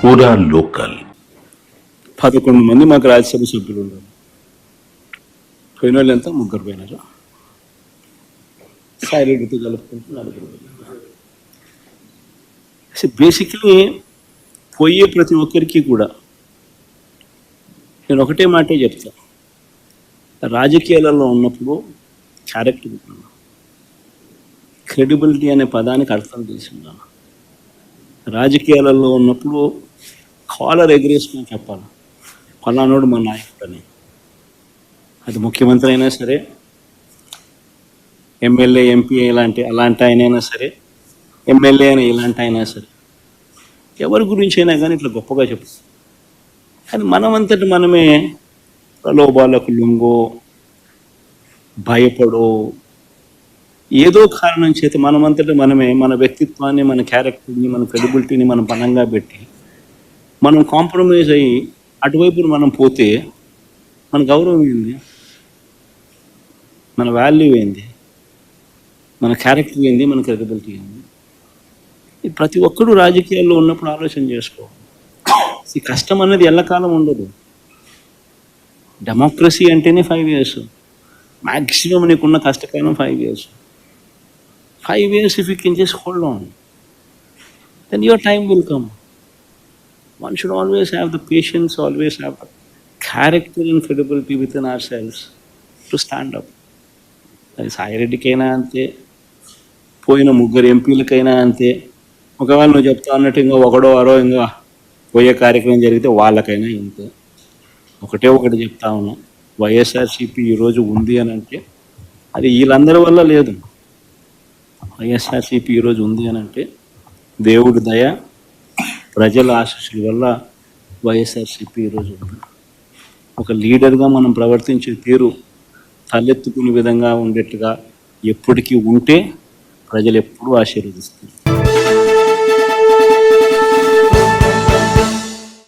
పూరా లోకల్ 11 మంది మాకు రాజ్యసభ సభ్యులు ఉన్నారు. పోయిన వాళ్ళు ఎంత? 3 పోయినారు. సాయిరెడ్డితో కలుపుకుంటూ 4 పోయినారు. బేసిక్లీ పోయే ప్రతి ఒక్కరికి కూడా నేను ఒకటే మాటే చెప్తా, రాజకీయాలలో ఉన్నప్పుడు క్యారెక్టర్ ఉన్నాను, క్రెడిబిలిటీ అనే పదానికి అర్థం తెలిసిందాను. రాజకీయాలలో ఉన్నప్పుడు కాలర్ ఎగరేసుకుని చెప్పాలి, పలానోడు మా నాయకుడు అని. అది ముఖ్యమంత్రి అయినా సరే, ఎమ్మెల్యే ఎంపీ అలాంటి ఆయనైనా సరే, ఎమ్మెల్యే అయినా ఇలాంటి అయినా సరే, ఎవరి గురించి అయినా కానీ ఇట్లా గొప్పగా చెప్తాం. కానీ మనమంతటి మనమే ప్రలోభాలకు లొంగో, భయపడో, ఏదో కారణం చేత మనమంతటి మనమే మన వ్యక్తిత్వాన్ని, మన క్యారెక్టర్ని, మన క్రెడిబిలిటీని మనం బలంగా పెట్టి మనం కాంప్రమైజ్ అయ్యి అటువైపు మనం పోతే మన గౌరవం ఏంది, మన వాల్యూ ఏంది, మన క్యారెక్టర్ ఏంది, మన క్రెడిబిలిటీ ఏంది? ప్రతి ఒక్కరూ రాజకీయాల్లో ఉన్నప్పుడు ఆలోచన చేసుకో. ఈ కష్టం అనేది ఎల్లకాలం ఉండదు. డెమోక్రసీ అంటేనే 5 years. మ్యాక్సిమం నీకున్న కష్టకాలం 5 years. 5 years if you can just hold on, then your time will come. One should always have the patience, always have the character and credibility within ourselves to stand up. అది సాయిరెడ్డికైనా అంతే, పోయిన 3 ఎంపీలకైనా అంతే. ఒకవేళ నువ్వు చెప్తా అన్నట్టు ఇంకా ఒకడో అరో ఇంకా పోయే కార్యక్రమం జరిగితే వాళ్ళకైనా ఇంతే. ఒకటి చెప్తా ఉన్నా, వైఎస్ఆర్సీపీ ఈరోజు ఉంది అని అంటే అది వీళ్ళందరి వల్ల లేదు. వైఎస్ఆర్సీపీ ఈరోజు ఉంది అని అంటే దేవుడి దయ, ప్రజల ఆశీస్సుల వల్ల వైఎస్ఆర్సీపీ ఈరోజు ఉంది. ఒక లీడర్గా మనం ప్రవర్తించే తీరు తలెత్తుకునే విధంగా ఉండేట్టుగా ఎప్పటికీ ఉంటే ప్రజలు ఎప్పుడూ ఆశీర్వదిస్తారు.